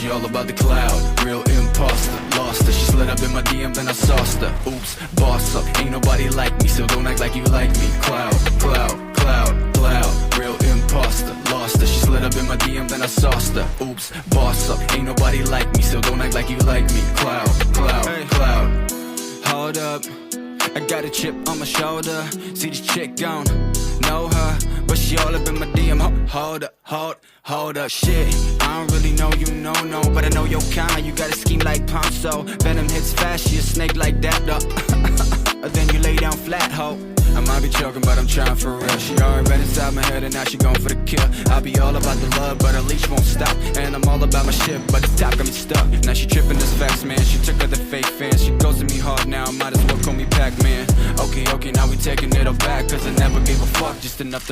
she all about the cloud. Real imposter, lost her. She slid up in my DM, then I sauced her. Oops, boss up, ain't nobody like me, so don't act like you like me. Cloud, cloud, cloud, cloud. Real imposter, lost her. She slid up in my DM, then I sauced her. Oops, boss up, ain't nobody like me, so don't act like you like me. Cloud, cloud, cloud. Hold up, I got a chip on my shoulder. See this chick gone, know her, but she all up in my DM. Hold up, hold up, shit. I don't really know you, no, but I know your kind. You got a scheme like Ponzo. Venom hits fast, she a snake like that, though. Then you lay down flat, ho. I might be joking, but I'm trying for real. She already been inside my head and now she going for the kill. I'll be all about the love, but her leash won't stop. And I'm all about my shit, but the top got me stuck. Now she tripping this facts, man. She took her the fake fans. She goes to me hard now, might as well call me Pac-Man. Okay, now we taking it all back, cause I never gave a fuck, just enough to